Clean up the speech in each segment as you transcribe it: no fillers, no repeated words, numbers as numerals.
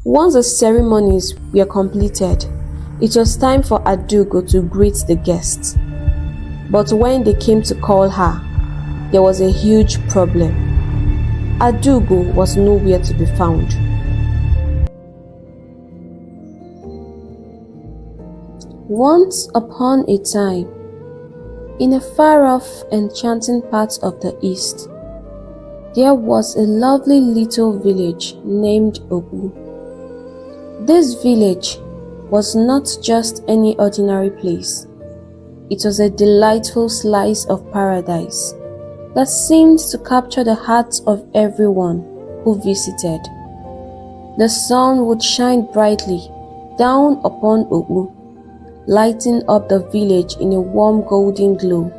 Once the ceremonies were completed, it was time for Adugo to greet the guests. But when they came to call her, there was a huge problem. Adugo was nowhere to be found. Once upon a time, in a far-off, enchanting part of the East, there was a lovely little village named Obu. This village was not just any ordinary place. It was a delightful slice of paradise that seemed to capture the hearts of everyone who visited. The sun would shine brightly down upon Obu, lighting up the village in a warm golden glow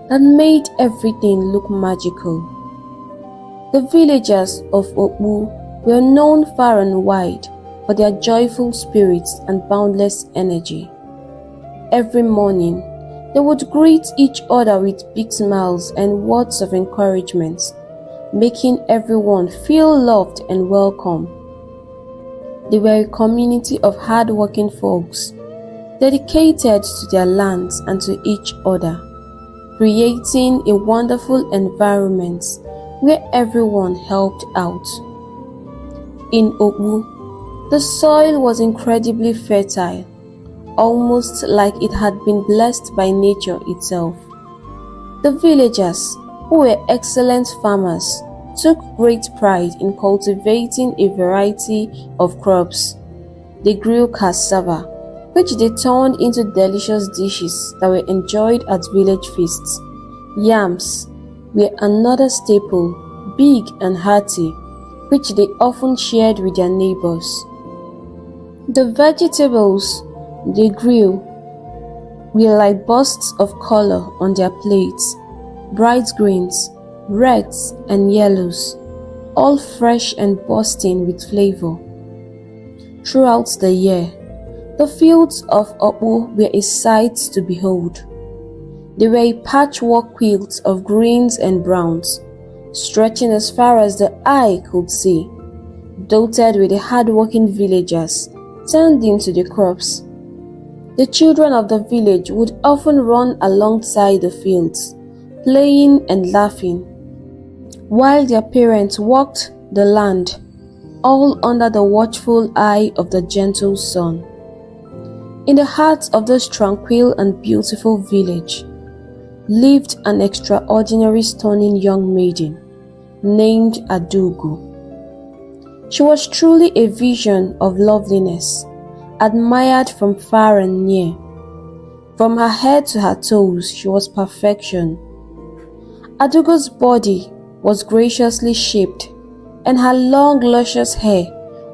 that made everything look magical. The villagers of Obu were known far and wide for their joyful spirits and boundless energy. Every morning, they would greet each other with big smiles and words of encouragement, making everyone feel loved and welcome. They were a community of hard-working folks, dedicated to their lands and to each other, creating a wonderful environment where everyone helped out. In Obu, the soil was incredibly fertile, almost like it had been blessed by nature itself. The villagers, who were excellent farmers, took great pride in cultivating a variety of crops. They grew cassava, which they turned into delicious dishes that were enjoyed at village feasts. Yams were another staple, big and hearty, which they often shared with their neighbors. The vegetables they grew were like bursts of color on their plates, bright greens, reds and yellows, all fresh and bursting with flavor. Throughout the year, the fields of Obu were a sight to behold. They were a patchwork quilt of greens and browns, stretching as far as the eye could see, dotted with the hard-working villagers tending to the crops. The children of the village would often run alongside the fields, playing and laughing, while their parents worked the land, all under the watchful eye of the gentle sun. In the heart of this tranquil and beautiful village lived an extraordinary stunning young maiden named Adugo. She was truly a vision of loveliness, admired from far and near. From her head to her toes, she was perfection. Adugo's body was graciously shaped, and her long, luscious hair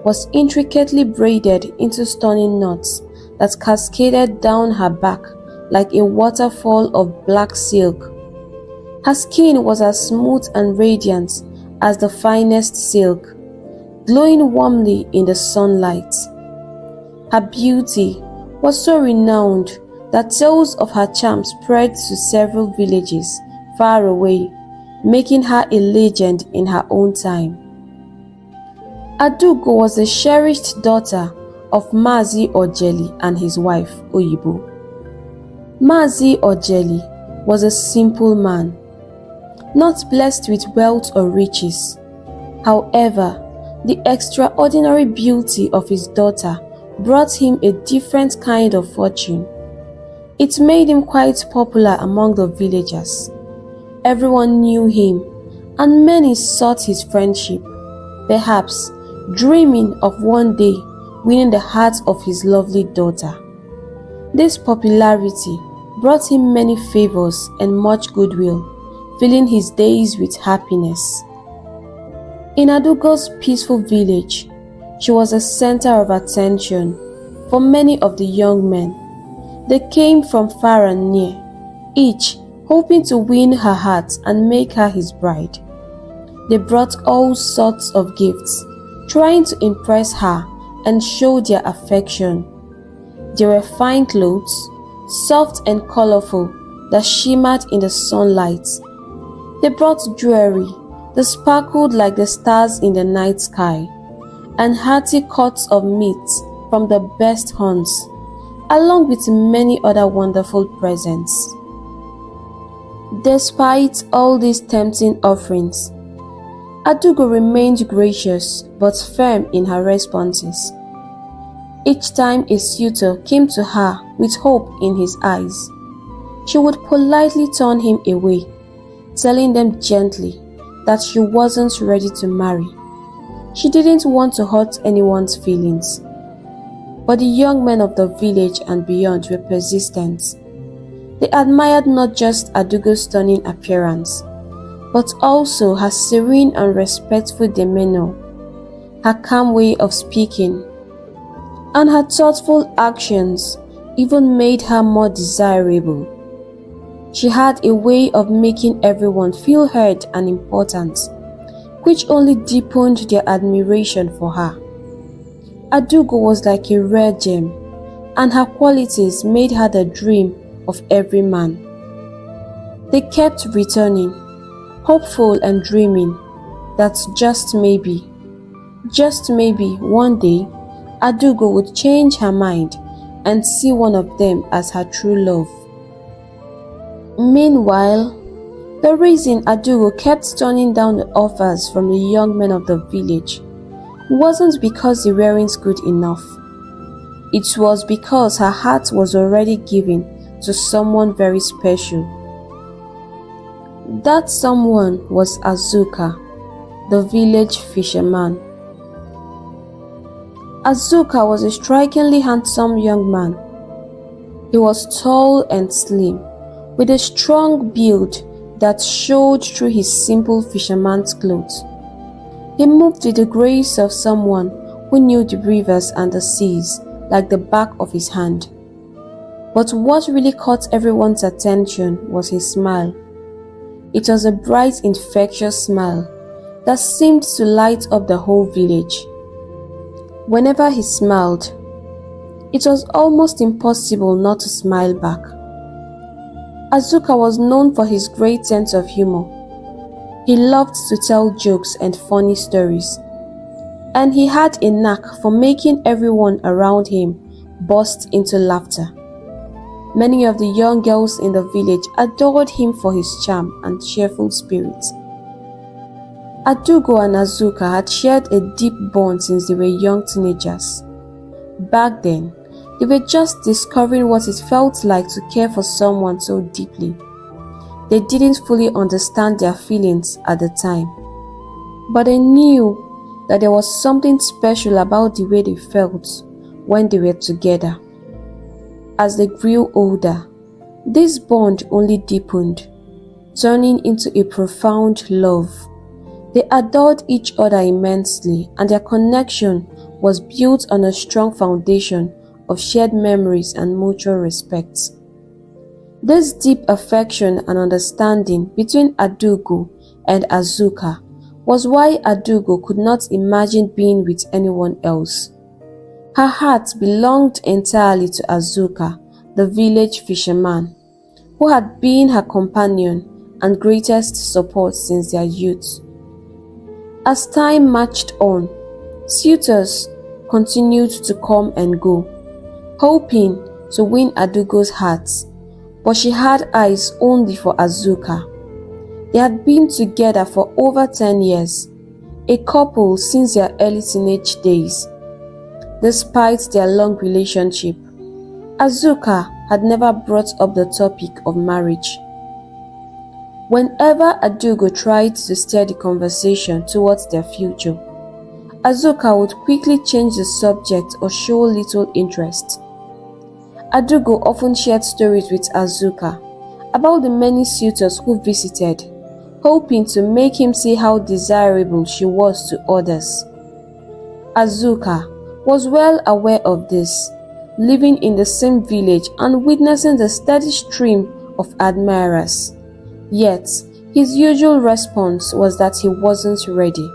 was intricately braided into stunning knots that cascaded down her back like a waterfall of black silk. Her skin was as smooth and radiant as the finest silk, glowing warmly in the sunlight. Her beauty was so renowned that tales of her charm spread to several villages far away, making her a legend in her own time. Adugo was the cherished daughter of Mazi Ojeli and his wife, Oyibo. Mazi Ojeli was a simple man, not blessed with wealth or riches. However, the extraordinary beauty of his daughter brought him a different kind of fortune. It made him quite popular among the villagers. Everyone knew him, and many sought his friendship, perhaps dreaming of one day winning the heart of his lovely daughter. This popularity brought him many favors and much goodwill, filling his days with happiness. In Adugo's peaceful village, she was a center of attention for many of the young men. They came from far and near, each hoping to win her heart and make her his bride. They brought all sorts of gifts, trying to impress her and show their affection. There were fine clothes, soft and colorful, that shimmered in the sunlight. They brought jewelry that sparkled like the stars in the night sky, and hearty cuts of meat from the best hunts, along with many other wonderful presents. Despite all these tempting offerings, Adugo remained gracious but firm in her responses. Each time a suitor came to her with hope in his eyes, she would politely turn him away, telling them gently that she wasn't ready to marry. She didn't want to hurt anyone's feelings. But the young men of the village and beyond were persistent. They admired not just Adugo's stunning appearance, but also her serene and respectful demeanor, her calm way of speaking, and her thoughtful actions even made her more desirable. She had a way of making everyone feel heard and important, which only deepened their admiration for her. Adugo was like a rare gem, and her qualities made her the dream of every man. They kept returning, hopeful and dreaming that just maybe one day, Adugo would change her mind and see one of them as her true love. Meanwhile, the reason Adugo kept turning down the offers from the young men of the village wasn't because they weren't good enough. It was because her heart was already given to someone very special. That someone was Azuka, the village fisherman. Azuka was a strikingly handsome young man. He was tall and slim, with a strong build that showed through his simple fisherman's clothes. He moved with the grace of someone who knew the rivers and the seas like the back of his hand. But what really caught everyone's attention was his smile. It was a bright, infectious smile that seemed to light up the whole village. Whenever he smiled, it was almost impossible not to smile back. Azuka was known for his great sense of humor. He loved to tell jokes and funny stories, and he had a knack for making everyone around him burst into laughter. Many of the young girls in the village adored him for his charm and cheerful spirit. Adugo and Azuka had shared a deep bond since they were young teenagers. Back then, they were just discovering what it felt like to care for someone so deeply. They didn't fully understand their feelings at the time, but they knew that there was something special about the way they felt when they were together. As they grew older, this bond only deepened, turning into a profound love. They adored each other immensely, and their connection was built on a strong foundation of shared memories and mutual respect. This deep affection and understanding between Adugo and Azuka was why Adugo could not imagine being with anyone else. Her heart belonged entirely to Azuka, the village fisherman, who had been her companion and greatest support since their youth. As time marched on, suitors continued to come and go, hoping to win Adugo's heart, but she had eyes only for Azuka. They had been together for over 10 years, a couple since their early teenage days. Despite their long relationship, Azuka had never brought up the topic of marriage. Whenever Adugo tried to steer the conversation towards their future, Azuka would quickly change the subject or show little interest. Adugo often shared stories with Azuka about the many suitors who visited, hoping to make him see how desirable she was to others. Azuka was well aware of this, living in the same village and witnessing the steady stream of admirers. Yet, his usual response was that he wasn't ready.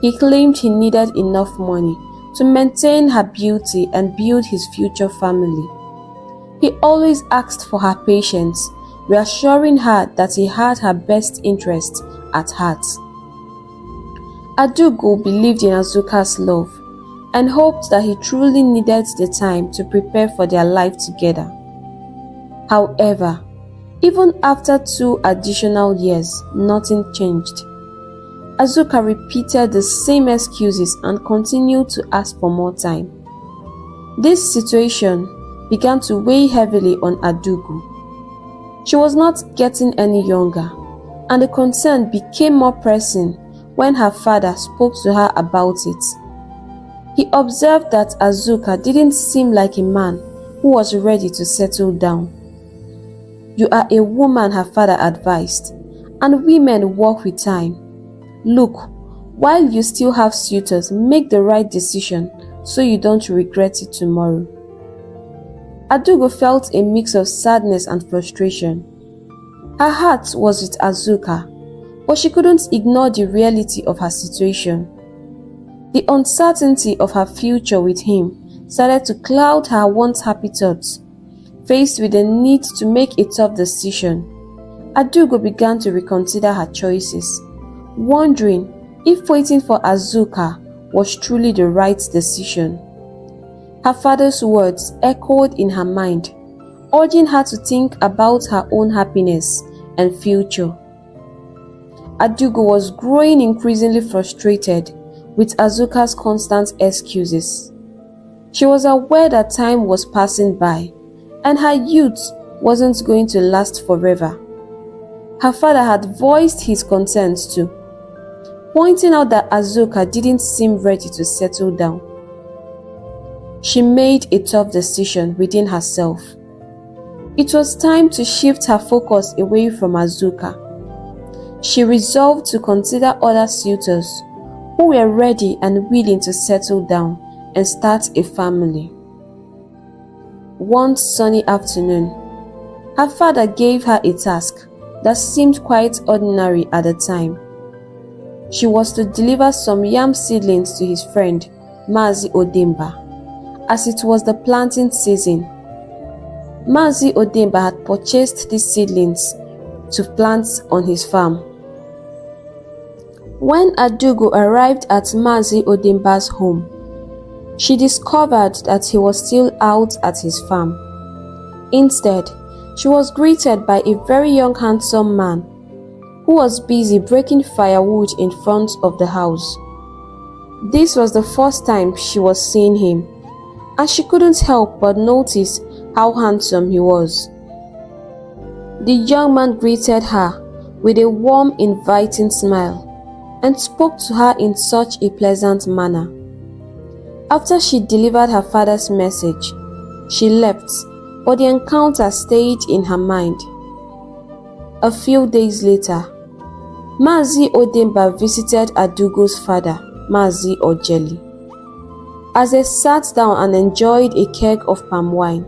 He claimed he needed enough money to maintain her beauty and build his future family. He always asked for her patience, reassuring her that he had her best interest at heart. Adugo believed in Azuka's love and hoped that he truly needed the time to prepare for their life together. However, even after 2 additional years, nothing changed. Azuka repeated the same excuses and continued to ask for more time. This situation began to weigh heavily on Adugo. She was not getting any younger, and the concern became more pressing when her father spoke to her about it. He observed that Azuka didn't seem like a man who was ready to settle down. "You are a woman," her father advised, "and women walk with time. Look, while you still have suitors, make the right decision so you don't regret it tomorrow." Adugo felt a mix of sadness and frustration. Her heart was with Azuka, but she couldn't ignore the reality of her situation. The uncertainty of her future with him started to cloud her once happy thoughts. Faced with the need to make a tough decision, Adugo began to reconsider her choices, wondering if waiting for Azuka was truly the right decision. Her father's words echoed in her mind, urging her to think about her own happiness and future. Adugo was growing increasingly frustrated with Azuka's constant excuses. She was aware that time was passing by, and her youth wasn't going to last forever. Her father had voiced his concerns too, pointing out that Azuka didn't seem ready to settle down. She made a tough decision within herself. It was time to shift her focus away from Azuka. She resolved to consider other suitors who were ready and willing to settle down and start a family. One sunny afternoon, her father gave her a task that seemed quite ordinary at the time. She was to deliver some yam seedlings to his friend, Mazi Odemba, as it was the planting season. Mazi Odemba had purchased these seedlings to plant on his farm. When Adugo arrived at Mazi Odemba's home, she discovered that he was still out at his farm. Instead, she was greeted by a very young handsome man who was busy breaking firewood in front of the house. This was the first time she was seeing him, and she couldn't help but notice how handsome he was. The young man greeted her with a warm, inviting smile and spoke to her in such a pleasant manner. After she delivered her father's message, she left, but the encounter stayed in her mind. A few days later, Mazi Odemba visited Adugo's father, Mazi Ojeli. As they sat down and enjoyed a keg of palm wine,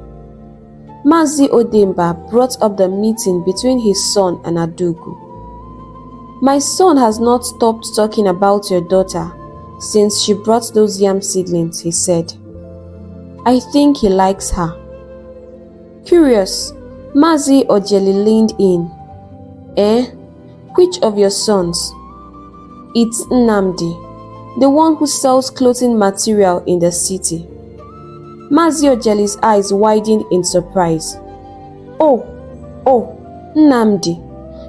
Mazi Odemba brought up the meeting between his son and Adugo. "My son has not stopped talking about your daughter since she brought those yam seedlings," he said. "I think he likes her." Curious, Mazi Ojeli leaned in. "Eh? Which of your sons?" "It's Nnamdi, the one who sells clothing material in the city." Mazi Ojeli's eyes widened in surprise. Oh, Nnamdi,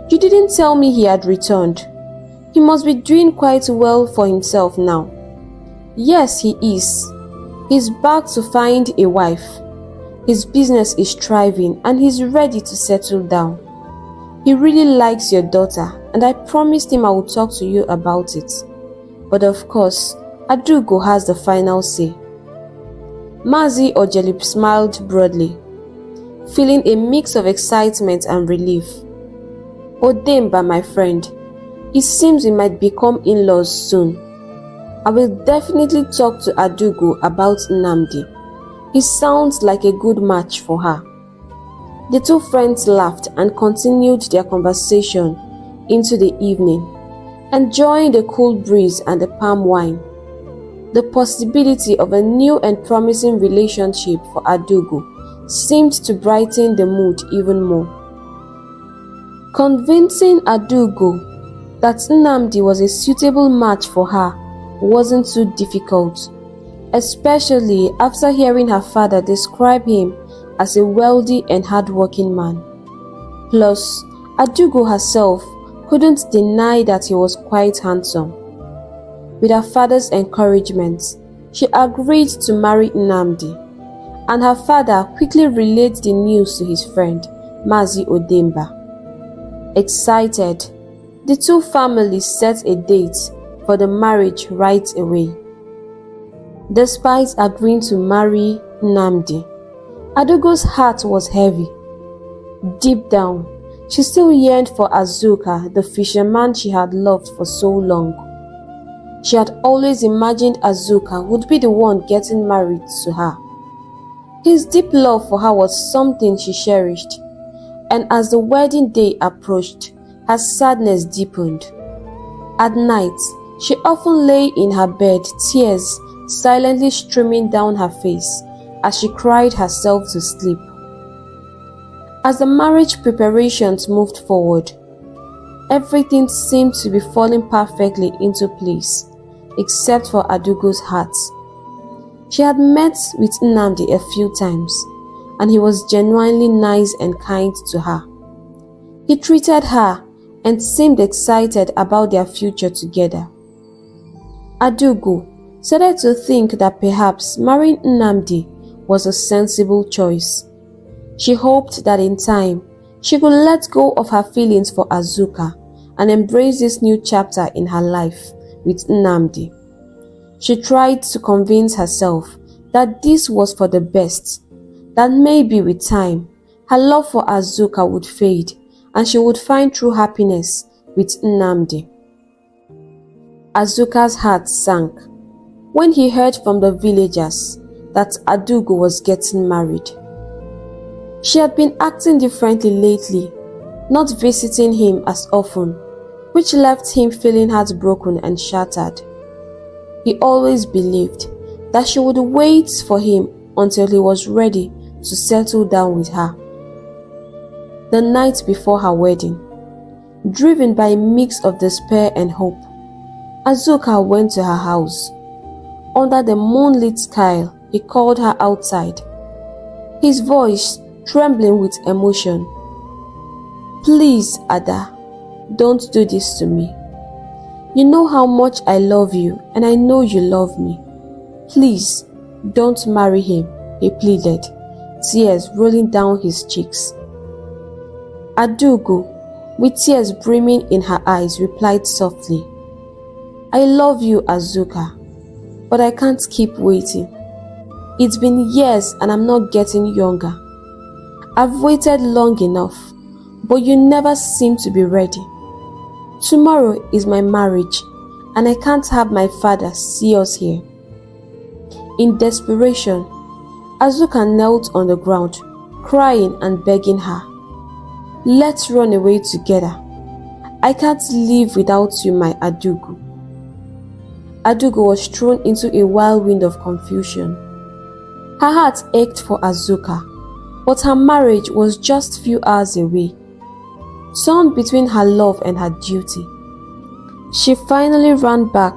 you didn't tell me he had returned. He must be doing quite well for himself now." "Yes, he is. He's back to find a wife. His business is thriving and he's ready to settle down. He really likes your daughter, and I promised him I would talk to you about it. But of course, Adugo has the final say." Mazi Ojeli smiled broadly, feeling a mix of excitement and relief. "Odemba, my friend, it seems we might become in-laws soon. I will definitely talk to Adugo about Nnamdi. He sounds like a good match for her." The two friends laughed and continued their conversation into the evening, enjoying the cool breeze and the palm wine. The possibility of a new and promising relationship for Adugo seemed to brighten the mood even more. Convincing Adugo that Nnamdi was a suitable match for her wasn't too difficult. especially after hearing her father describe him as a wealthy and hardworking man. Plus, Adugo herself couldn't deny that he was quite handsome. With her father's encouragement, she agreed to marry Nnamdi, and her father quickly relayed the news to his friend, Mazi Odemba. Excited, the two families set a date for the marriage right away. Despite agreeing to marry Nnamdi, Adugo's heart was heavy. Deep down, she still yearned for Azuka, the fisherman she had loved for so long. She had always imagined Azuka would be the one getting married to her. His deep love for her was something she cherished, and as the wedding day approached, her sadness deepened. At night, she often lay in her bed, tears silently streaming down her face as she cried herself to sleep. As the marriage preparations moved forward, everything seemed to be falling perfectly into place, except for Adugo's heart. She had met with Nnamdi a few times, and he was genuinely nice and kind to her. He treated her and seemed excited about their future together. Adugo started to think that perhaps marrying Nnamdi was a sensible choice. She hoped that in time, she could let go of her feelings for Azuka and embrace this new chapter in her life with Nnamdi. She tried to convince herself that this was for the best, that maybe with time, her love for Azuka would fade and she would find true happiness with Nnamdi. Azuka's heart sank when he heard from the villagers that Adugo was getting married. She had been acting differently lately, not visiting him as often, which left him feeling heartbroken and shattered. He always believed that she would wait for him until he was ready to settle down with her. The night before her wedding, driven by a mix of despair and hope, Azuka went to her house. Under the moonlit sky, he called her outside, his voice trembling with emotion. "Please, Ada, don't do this to me. You know how much I love you and I know you love me. Please, don't marry him," he pleaded, tears rolling down his cheeks. Adugo, with tears brimming in her eyes, replied softly, "I love you, Azuka, but I can't keep waiting. It's been years and I'm not getting younger. I've waited long enough, but you never seem to be ready. Tomorrow is my marriage, and I can't have my father see us here." In desperation, Azuka knelt on the ground, crying and begging her, "Let's run away together. I can't live without you, my Adugo." Adugo was thrown into a whirlwind of confusion. Her heart ached for Azuka, but her marriage was just few hours away. Torn between her love and her duty, she finally ran back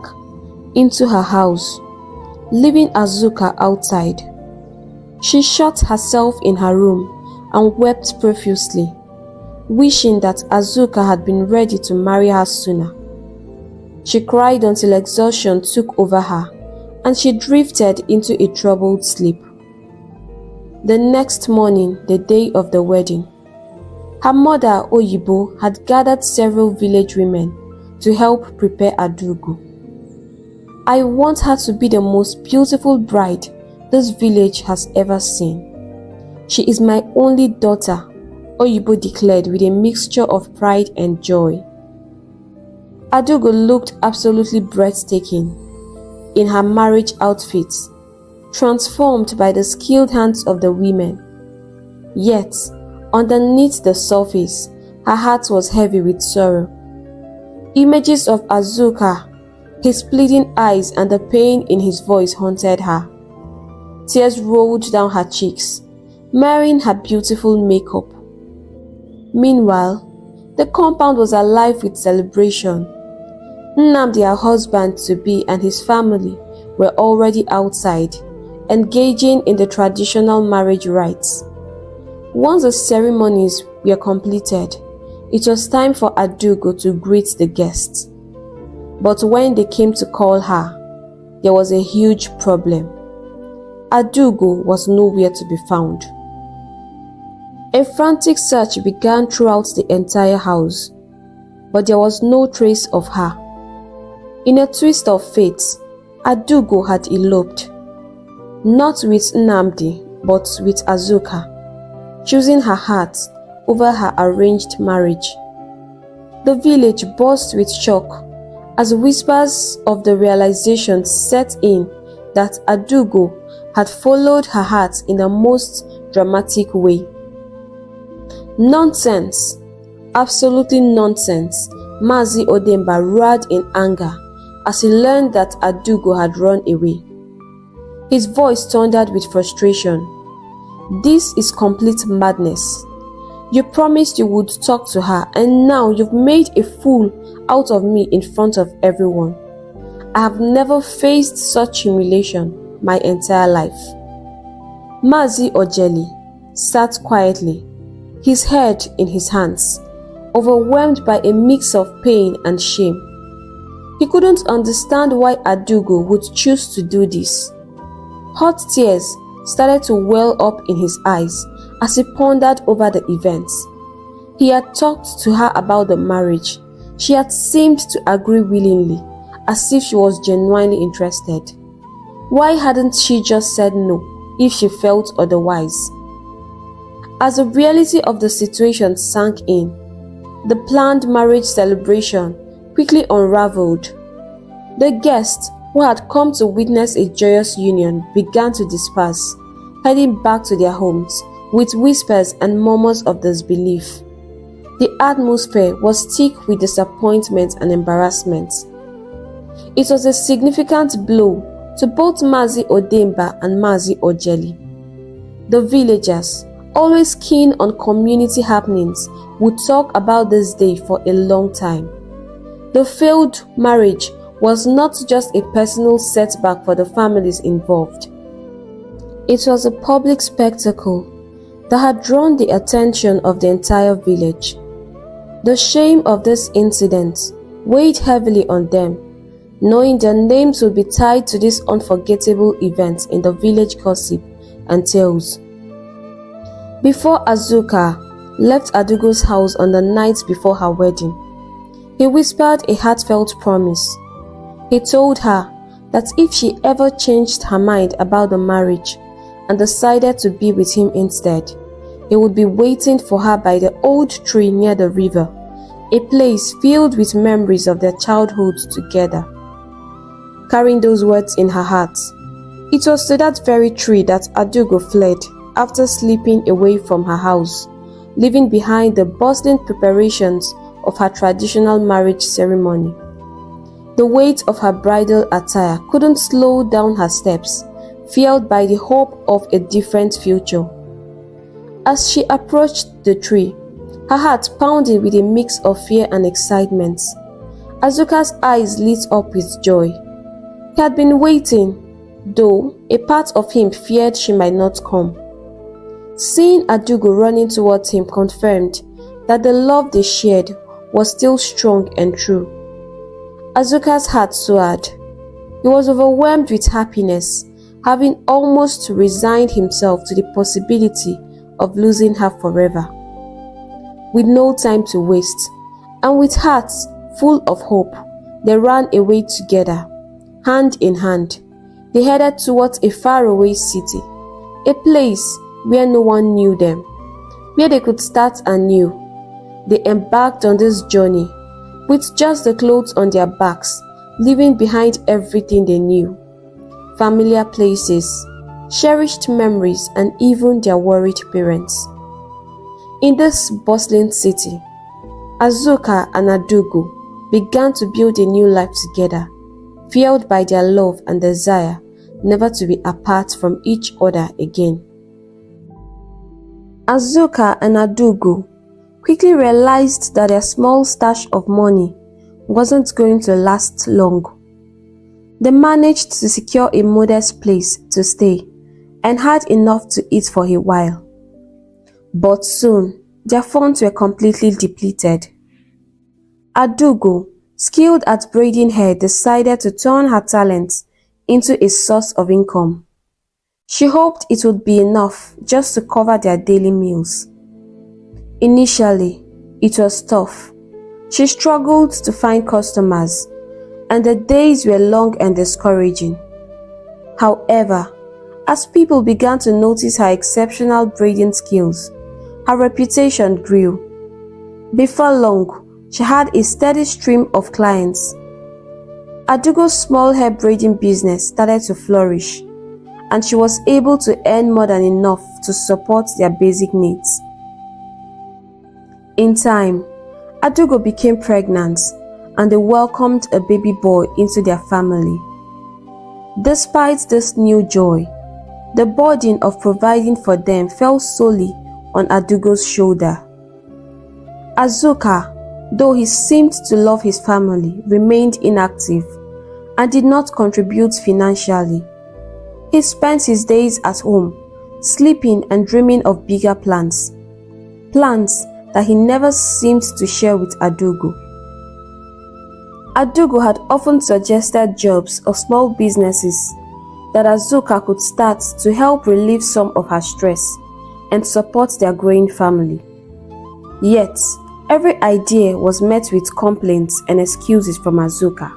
into her house, leaving Azuka outside. She shut herself in her room and wept profusely, wishing that Azuka had been ready to marry her sooner. She cried until exhaustion took over her, and she drifted into a troubled sleep. The next morning, the day of the wedding, her mother, Oyibo, had gathered several village women to help prepare Adugo. "I want her to be the most beautiful bride this village has ever seen. She is my only daughter," Oyibo declared with a mixture of pride and joy. Adugo looked absolutely breathtaking in her marriage outfit, transformed by the skilled hands of the women. Yet, underneath the surface, her heart was heavy with sorrow. Images of Azuka, his pleading eyes and the pain in his voice haunted her. Tears rolled down her cheeks, marring her beautiful makeup. Meanwhile, the compound was alive with celebration. Nnamdi, her husband-to-be, and his family were already outside, engaging in the traditional marriage rites. Once the ceremonies were completed, it was time for Adugo to greet the guests. But when they came to call her, there was a huge problem. Adugo was nowhere to be found. A frantic search began throughout the entire house, but there was no trace of her. In a twist of fate, Adugo had eloped, not with Nnamdi, but with Azuka, choosing her heart over her arranged marriage. The village burst with shock as whispers of the realization set in that Adugo had followed her heart in the most dramatic way. Nonsense! Absolutely nonsense! Mazi Odemba roared in anger as he learned that Adugo had run away. His voice thundered with frustration. This is complete madness. You promised you would talk to her, and now you've made a fool out of me in front of everyone. I have never faced such humiliation my entire life. Mazi Ojeli sat quietly, his head in his hands, overwhelmed by a mix of pain and shame. He couldn't understand why Adugo would choose to do this. Hot tears started to well up in his eyes as he pondered over the events. He had talked to her about the marriage. She had seemed to agree willingly, as if she was genuinely interested. Why hadn't she just said no if she felt otherwise? As the reality of the situation sank in, the planned marriage celebration quickly unraveled. The guests who had come to witness a joyous union began to disperse, heading back to their homes with whispers and murmurs of disbelief. The atmosphere was thick with disappointment and embarrassment. It was a significant blow to both Mazi Odemba and Mazi Ojeli. The villagers, always keen on community happenings, would talk about this day for a long time. The failed marriage was not just a personal setback for the families involved. It was a public spectacle that had drawn the attention of the entire village. The shame of this incident weighed heavily on them, knowing their names would be tied to this unforgettable event in the village gossip and tales. Before Azuka left Adugo's house on the night before her wedding, he whispered a heartfelt promise. He told her that if she ever changed her mind about the marriage and decided to be with him instead, he would be waiting for her by the old tree near the river, a place filled with memories of their childhood together. Carrying those words in her heart, it was to that very tree that Adugo fled after slipping away from her house, leaving behind the bustling preparations of her traditional marriage ceremony. The weight of her bridal attire couldn't slow down her steps, fueled by the hope of a different future. As she approached the tree, her heart pounded with a mix of fear and excitement. Azuka's eyes lit up with joy. He had been waiting, though a part of him feared she might not come. Seeing Adugo running towards him confirmed that the love they shared was still strong and true. Azuka's heart soared. He was overwhelmed with happiness, having almost resigned himself to the possibility of losing her forever. With no time to waste, and with hearts full of hope, they ran away together, hand in hand. They headed towards a faraway city, a place where no one knew them, where they could start anew. They embarked on this journey with just the clothes on their backs, leaving behind everything they knew: familiar places, cherished memories, and even their worried parents. In this bustling city, Azuka and Adugo began to build a new life together, fueled by their love and desire never to be apart from each other again. Azuka and Adugo quickly realized that their small stash of money wasn't going to last long. They managed to secure a modest place to stay and had enough to eat for a while. But soon, their funds were completely depleted. Adugo, skilled at braiding hair, decided to turn her talents into a source of income. She hoped it would be enough just to cover their daily meals. Initially, it was tough. She struggled to find customers, and the days were long and discouraging. However, as people began to notice her exceptional braiding skills, her reputation grew. Before long, she had a steady stream of clients. Adugo's small hair braiding business started to flourish, and she was able to earn more than enough to support their basic needs. In time, Adugo became pregnant, and they welcomed a baby boy into their family. Despite this new joy, the burden of providing for them fell solely on Adugo's shoulder. Azuka, though he seemed to love his family, remained inactive and did not contribute financially. He spent his days at home, sleeping and dreaming of bigger plans that he never seemed to share with Adugo. Adugo had often suggested jobs or small businesses that Azuka could start to help relieve some of her stress and support their growing family. Yet, every idea was met with complaints and excuses from Azuka.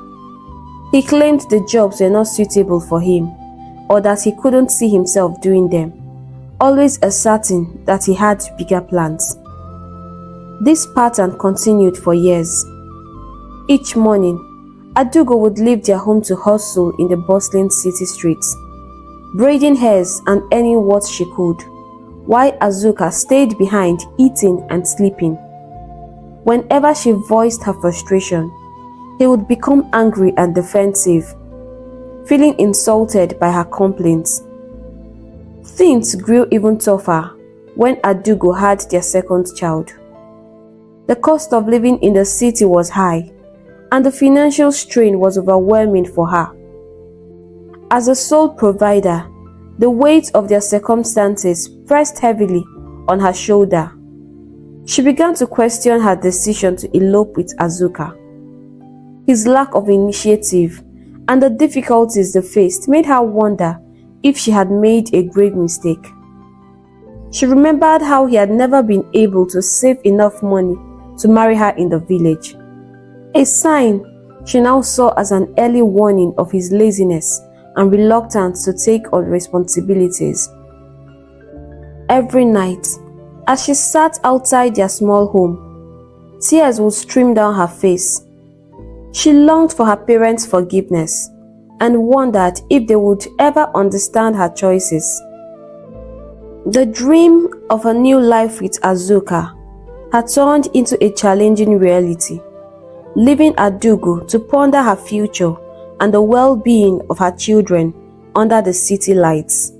He claimed the jobs were not suitable for him or that he couldn't see himself doing them, always asserting that he had bigger plans. This pattern continued for years. Each morning, Adugo would leave their home to hustle in the bustling city streets, braiding hairs and earning what she could, while Azuka stayed behind eating and sleeping. Whenever she voiced her frustration, he would become angry and defensive, feeling insulted by her complaints. Things grew even tougher when Adugo had their second child. The cost of living in the city was high, and the financial strain was overwhelming for her. As a sole provider, the weight of their circumstances pressed heavily on her shoulder. She began to question her decision to elope with Azuka. His lack of initiative and the difficulties they faced made her wonder if she had made a grave mistake. She remembered how he had never been able to save enough money to marry her in the village, a sign she now saw as an early warning of his laziness and reluctance to take on responsibilities. Every night, as she sat outside their small home, tears would stream down her face. She longed for her parents' forgiveness and wondered if they would ever understand her choices. The dream of a new life with Azuka had turned into a challenging reality, leaving Adugo to ponder her future and the well-being of her children under the city lights.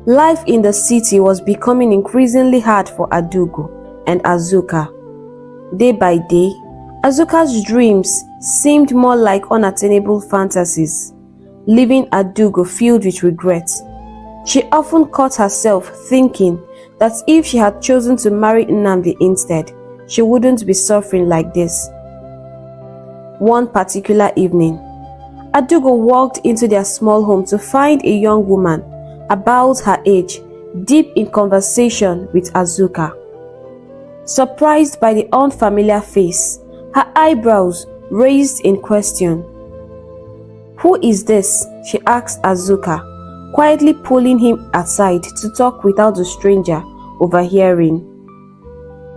Life in the city was becoming increasingly hard for Adugo and Azuka. Day by day, Azuka's dreams seemed more like unattainable fantasies, leaving Adugo filled with regret. She often caught herself thinking that if she had chosen to marry Nnamdi instead, she wouldn't be suffering like this. One particular evening, Adugo walked into their small home to find a young woman about her age deep in conversation with Azuka. Surprised by the unfamiliar face, her eyebrows raised in question. "Who is this?" she asked Azuka, quietly pulling him aside to talk without the stranger overhearing.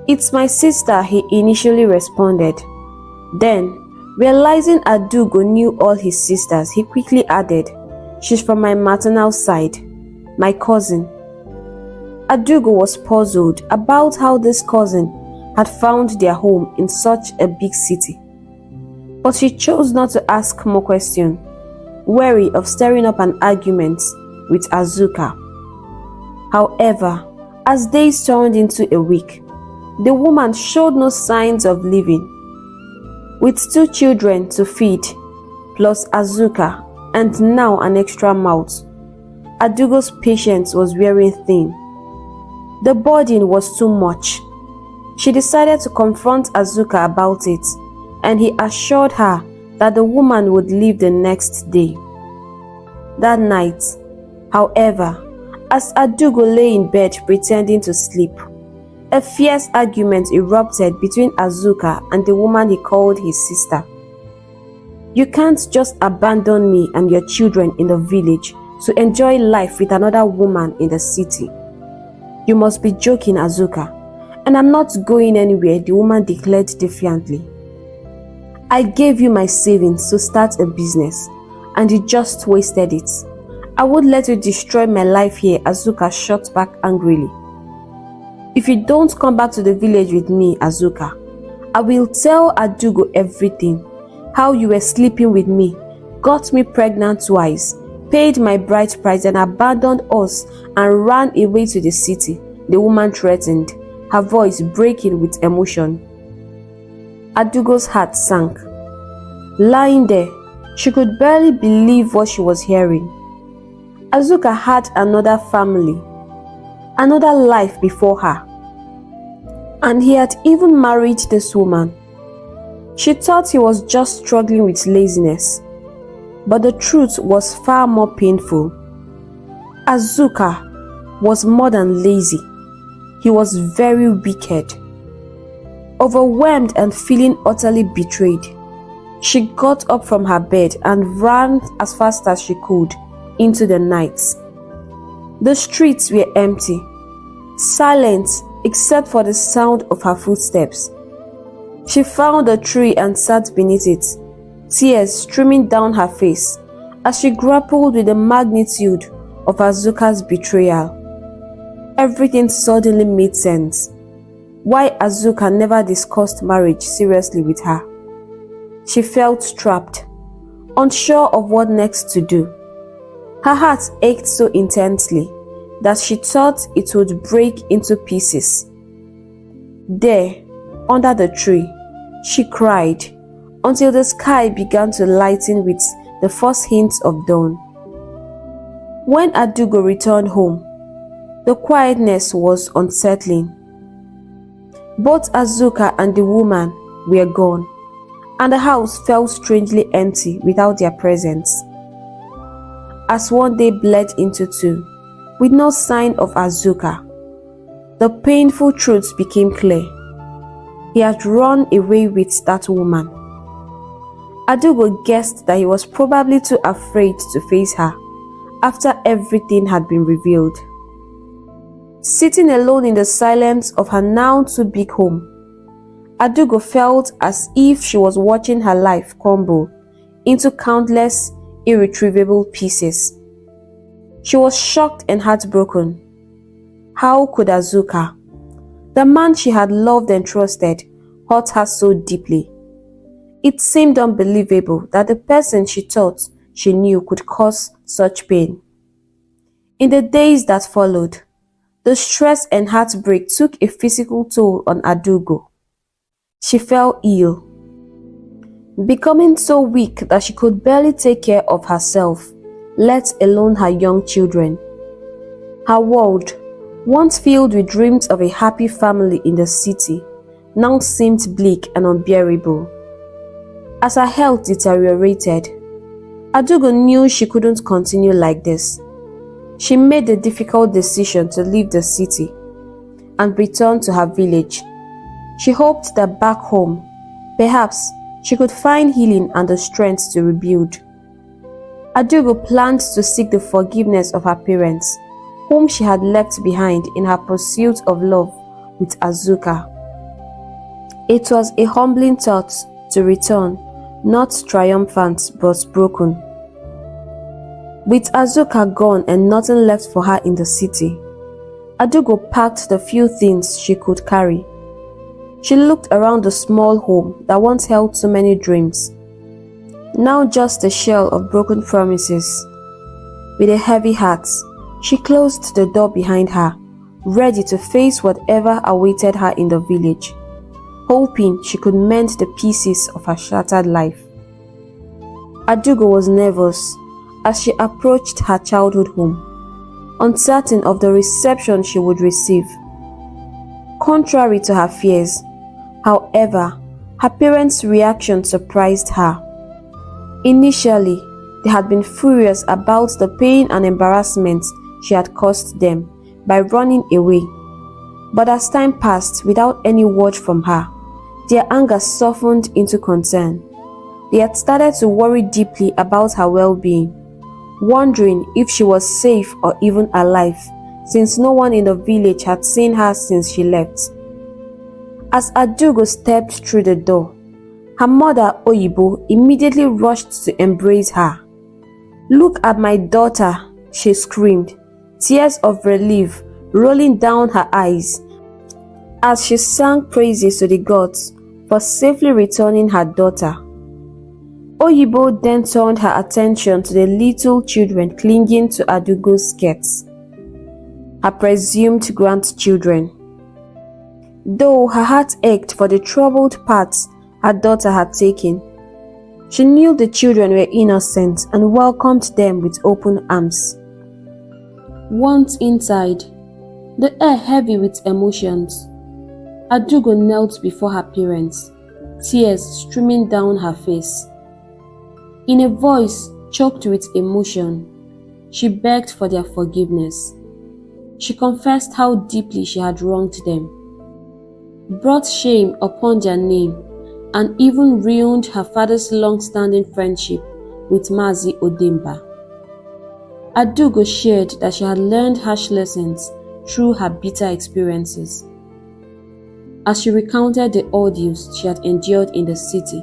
"It's my sister," he initially responded. Then, realizing Adugo knew all his sisters, he quickly added, "She's from my maternal side, my cousin." Adugo was puzzled about how this cousin had found their home in such a big city, but she chose not to ask more questions, wary of stirring up an argument with Azuka. However, as days turned into a week, the woman showed no signs of living. With 2 children to feed, plus Azuka, and now an extra mouth. Adugo's patience was wearing thin. The burden was too much. She decided to confront Azuka about it, and he assured her that the woman would leave the next day. That night, however, as Adugo lay in bed pretending to sleep, a fierce argument erupted between Azuka and the woman he called his sister. "You can't just abandon me and your children in the village to enjoy life with another woman in the city. You must be joking, Azuka. And I'm not going anywhere," the woman declared defiantly. "I gave you my savings to start a business, and you just wasted it. I won't let you destroy my life here," Azuka shot back angrily. "If you don't come back to the village with me, Azuka, I will tell Adugo everything. How you were sleeping with me, got me pregnant twice, paid my bride price and abandoned us and ran away to the city," the woman threatened, her voice breaking with emotion. Adugo's heart sank. Lying there, she could barely believe what she was hearing. Azuka had another family, another life before her, and he had even married this woman. She thought he was just struggling with laziness, but the truth was far more painful. Azuka was more than lazy. He was very wicked. Overwhelmed and feeling utterly betrayed, she got up from her bed and ran as fast as she could into the night. The streets were empty, silent except for the sound of her footsteps. She found a tree and sat beneath it, tears streaming down her face as she grappled with the magnitude of Azuka's betrayal. Everything suddenly made sense. Why Azuka never discussed marriage seriously with her. She felt trapped, unsure of what next to do. Her heart ached so intensely that she thought it would break into pieces. There, under the tree, she cried until the sky began to lighten with the first hints of dawn. When Adugo returned home, the quietness was unsettling. Both Azuka and the woman were gone, and the house felt strangely empty without their presence. As one day bled into two, with no sign of Azuka, the painful truth became clear. He had run away with that woman. Adugo guessed that he was probably too afraid to face her after everything had been revealed. Sitting alone in the silence of her now too big home, Adugo felt as if she was watching her life crumble into countless irretrievable pieces. She was shocked and heartbroken. How could Azuka, the man she had loved and trusted, hurt her so deeply? It seemed unbelievable that the person she thought she knew could cause such pain. In the days that followed, the stress and heartbreak took a physical toll on Adugo. She fell ill, becoming so weak that she could barely take care of herself, let alone her young children. Her world, once filled with dreams of a happy family in the city, now seemed bleak and unbearable. As her health deteriorated, Adugo knew she couldn't continue like this. She made the difficult decision to leave the city and return to her village. She hoped that back home, perhaps she could find healing and the strength to rebuild. Adugo planned to seek the forgiveness of her parents, whom she had left behind in her pursuit of love with Azuka. It was a humbling thought to return, not triumphant but broken. With Azuka gone and nothing left for her in the city, Adugo packed the few things she could carry. She looked around the small home that once held so many dreams, now just a shell of broken promises. With a heavy heart, she closed the door behind her, ready to face whatever awaited her in the village, hoping she could mend the pieces of her shattered life. Adugo was nervous as she approached her childhood home, uncertain of the reception she would receive. Contrary to her fears, however, her parents' reaction surprised her. Initially, they had been furious about the pain and embarrassment she had caused them by running away. But as time passed without any word from her, their anger softened into concern. They had started to worry deeply about her well-being, wondering if she was safe or even alive, since no one in the village had seen her since she left. As Adugo stepped through the door, her mother, Oyibo, immediately rushed to embrace her. "Look at my daughter," she screamed, tears of relief rolling down her eyes as she sang praises to the gods for safely returning her daughter. Oyibo then turned her attention to the little children clinging to Adugo's skirts, her presumed grandchildren. Though her heart ached for the troubled paths her daughter had taken, she knew the children were innocent and welcomed them with open arms. Once inside, the air heavy with emotions, Adugo knelt before her parents, tears streaming down her face. In a voice choked with emotion, she begged for their forgiveness. She confessed how deeply she had wronged them, brought shame upon their name, and even ruined her father's long-standing friendship with Mazi Odemba. Adugo shared that she had learned harsh lessons through her bitter experiences. As she recounted the ordeals she had endured in the city,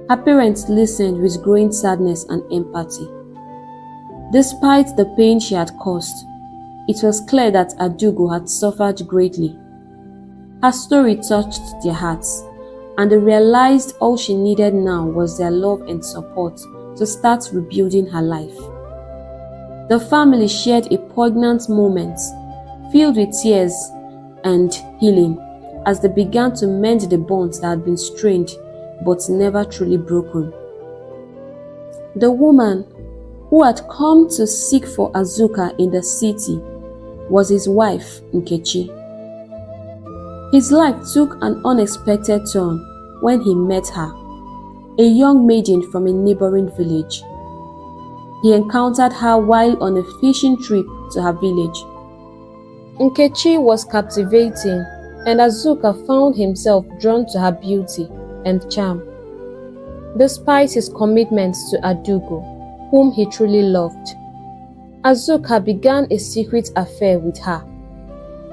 her parents listened with growing sadness and empathy. Despite the pain she had caused, it was clear that Adugo had suffered greatly. Her story touched their hearts, and they realized all she needed now was their love and support to start rebuilding her life. The family shared a poignant moment filled with tears and healing as they began to mend the bonds that had been strained but never truly broken. The woman who had come to seek for Azuka in the city was his wife, Nkechi. His life took an unexpected turn when he met her, a young maiden from a neighboring village. He encountered her while on a fishing trip to her village. Nkechi was captivating, and Azuka found himself drawn to her beauty and charm. Despite his commitment to Adugo, whom he truly loved, Azuka began a secret affair with her.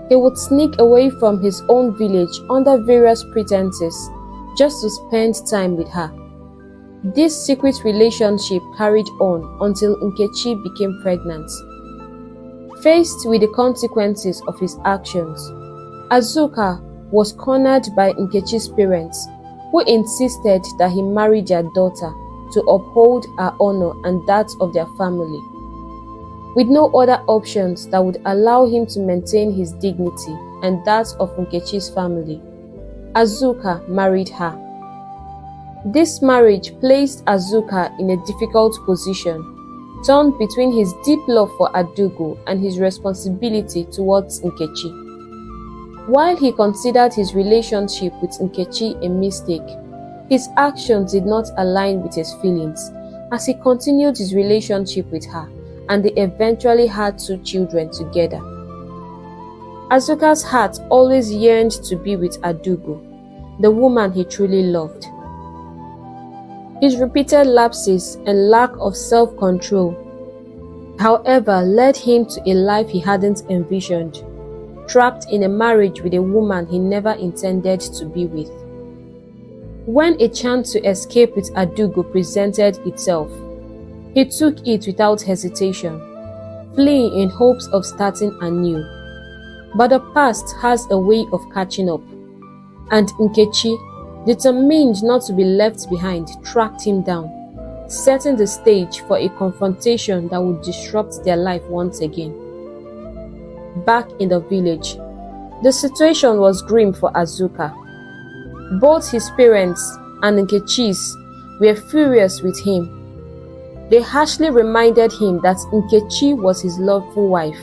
He would sneak away from his own village under various pretenses just to spend time with her. This secret relationship carried on until Nkechi became pregnant. Faced with the consequences of his actions, Azuka was cornered by Nkechi's parents, who insisted that he marry their daughter to uphold her honor and that of their family. With no other options that would allow him to maintain his dignity and that of Nkechi's family, Azuka married her. This marriage placed Azuka in a difficult position, torn between his deep love for Adugo and his responsibility towards Nkechi. While he considered his relationship with Nkechi a mistake, his actions did not align with his feelings as he continued his relationship with her, and they eventually had 2 children together. Azuka's heart always yearned to be with Adugo, the woman he truly loved. His repeated lapses and lack of self-control, however, led him to a life he hadn't envisioned, trapped in a marriage with a woman he never intended to be with. When a chance to escape with Adugo presented itself, he took it without hesitation, fleeing in hopes of starting anew. But the past has a way of catching up, and Nkechi, determined not to be left behind, tracked him down, setting the stage for a confrontation that would disrupt their life once again. Back in the village, the situation was grim for Azuka. Both his parents and Nkechi's were furious with him, They harshly reminded him that Nkechi was his lawful wife,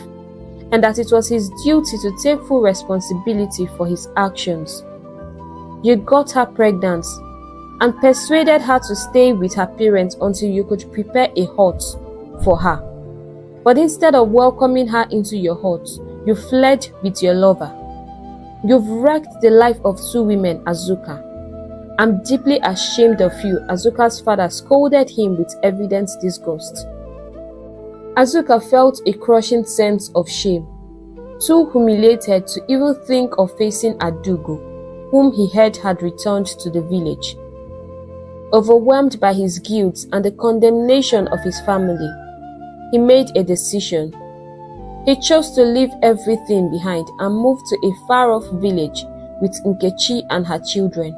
and that it was his duty to take full responsibility for his actions. You got her pregnant and persuaded her to stay with her parents until you could prepare a hut for her. But instead of welcoming her into your hut, you fled with your lover. You've wrecked the life of 2 women, Azuka. I'm deeply ashamed of you, Azuka's father scolded him with evident disgust. Azuka felt a crushing sense of shame, too humiliated to even think of facing Adugo, whom he heard had returned to the village. Overwhelmed by his guilt and the condemnation of his family, he made a decision. He chose to leave everything behind and move to a far-off village with Nkechi and her children,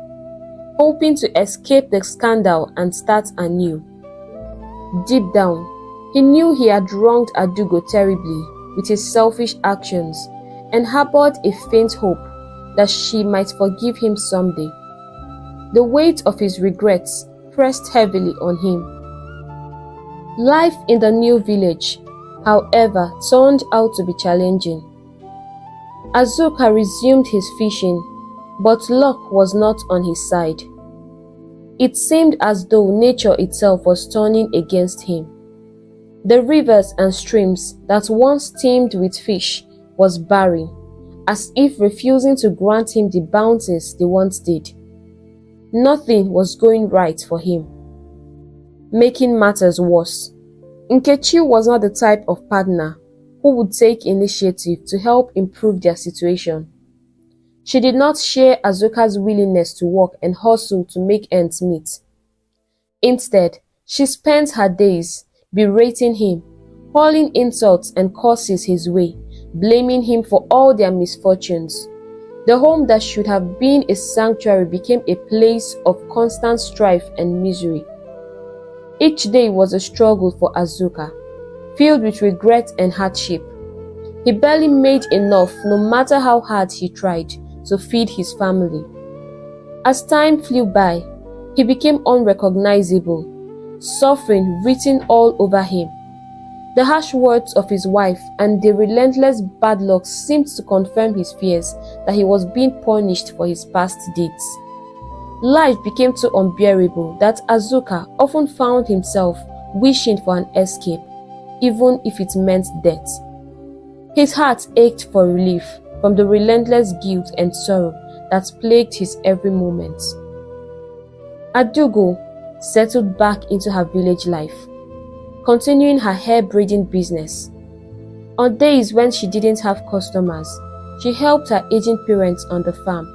hoping to escape the scandal and start anew. Deep down, he knew he had wronged Adugo terribly with his selfish actions and harbored a faint hope that she might forgive him someday. The weight of his regrets pressed heavily on him. Life in the new village, however, turned out to be challenging. Azuka resumed his fishing, but luck was not on his side. It seemed as though nature itself was turning against him. The rivers and streams that once teemed with fish was barren, as if refusing to grant him the bounties they once did. Nothing was going right for him. Making matters worse, Nkechi was not the type of partner who would take initiative to help improve their situation. She did not share Azuka's willingness to work and hustle to make ends meet. Instead, she spent her days berating him, hurling insults and curses his way, blaming him for all their misfortunes. The home that should have been a sanctuary became a place of constant strife and misery. Each day was a struggle for Azuka, filled with regret and hardship. He barely made enough, no matter how hard he tried, to feed his family. As time flew by, he became unrecognizable, suffering written all over him. The harsh words of his wife and the relentless bad luck seemed to confirm his fears that he was being punished for his past deeds. Life became so unbearable that Azuka often found himself wishing for an escape, even if it meant death. His heart ached for relief from the relentless guilt and sorrow that plagued his every moment. Adugo settled back into her village life, continuing her hair-braiding business. On days when she didn't have customers, she helped her aging parents on the farm,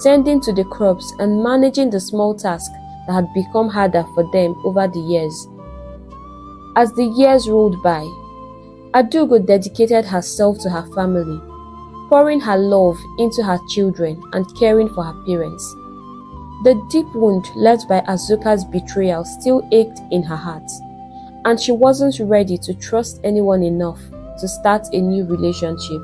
tending to the crops and managing the small tasks that had become harder for them over the years. As the years rolled by, Adugo dedicated herself to her family, pouring her love into her children and caring for her parents. The deep wound left by Azuka's betrayal still ached in her heart, and she wasn't ready to trust anyone enough to start a new relationship.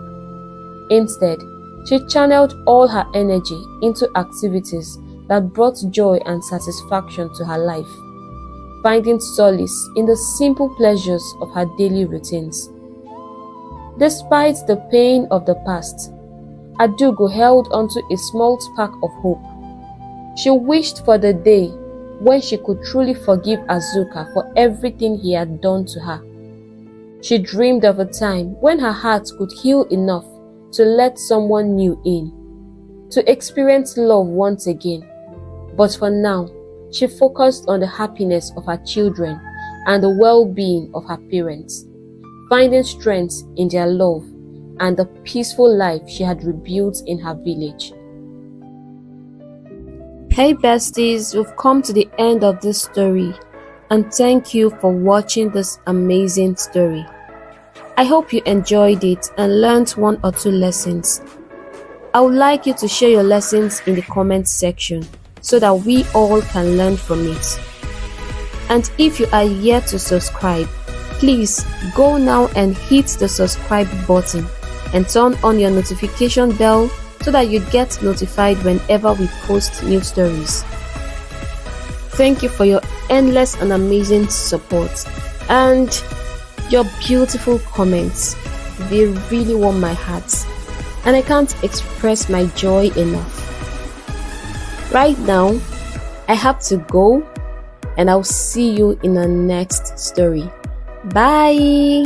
Instead, she channeled all her energy into activities that brought joy and satisfaction to her life, finding solace in the simple pleasures of her daily routines. Despite the pain of the past, Adugo held onto a small spark of hope. She wished for the day when she could truly forgive Azuka for everything he had done to her. She dreamed of a time when her heart could heal enough to let someone new in, to experience love once again. But for now, she focused on the happiness of her children and the well-being of her parents, finding strength in their love and the peaceful life she had rebuilt in her village. Hey besties, we've come to the end of this story, and thank you for watching this amazing story. I hope you enjoyed it and learned 1 or 2 lessons. I would like you to share your lessons in the comments section so that we all can learn from it. And if you are yet to subscribe, please go now and hit the subscribe button and turn on your notification bell so that you get notified whenever we post new stories. Thank you for your endless and amazing support and your beautiful comments. They really warm my heart, and I can't express my joy enough. Right now, I have to go, and I'll see you in the next story. Bye!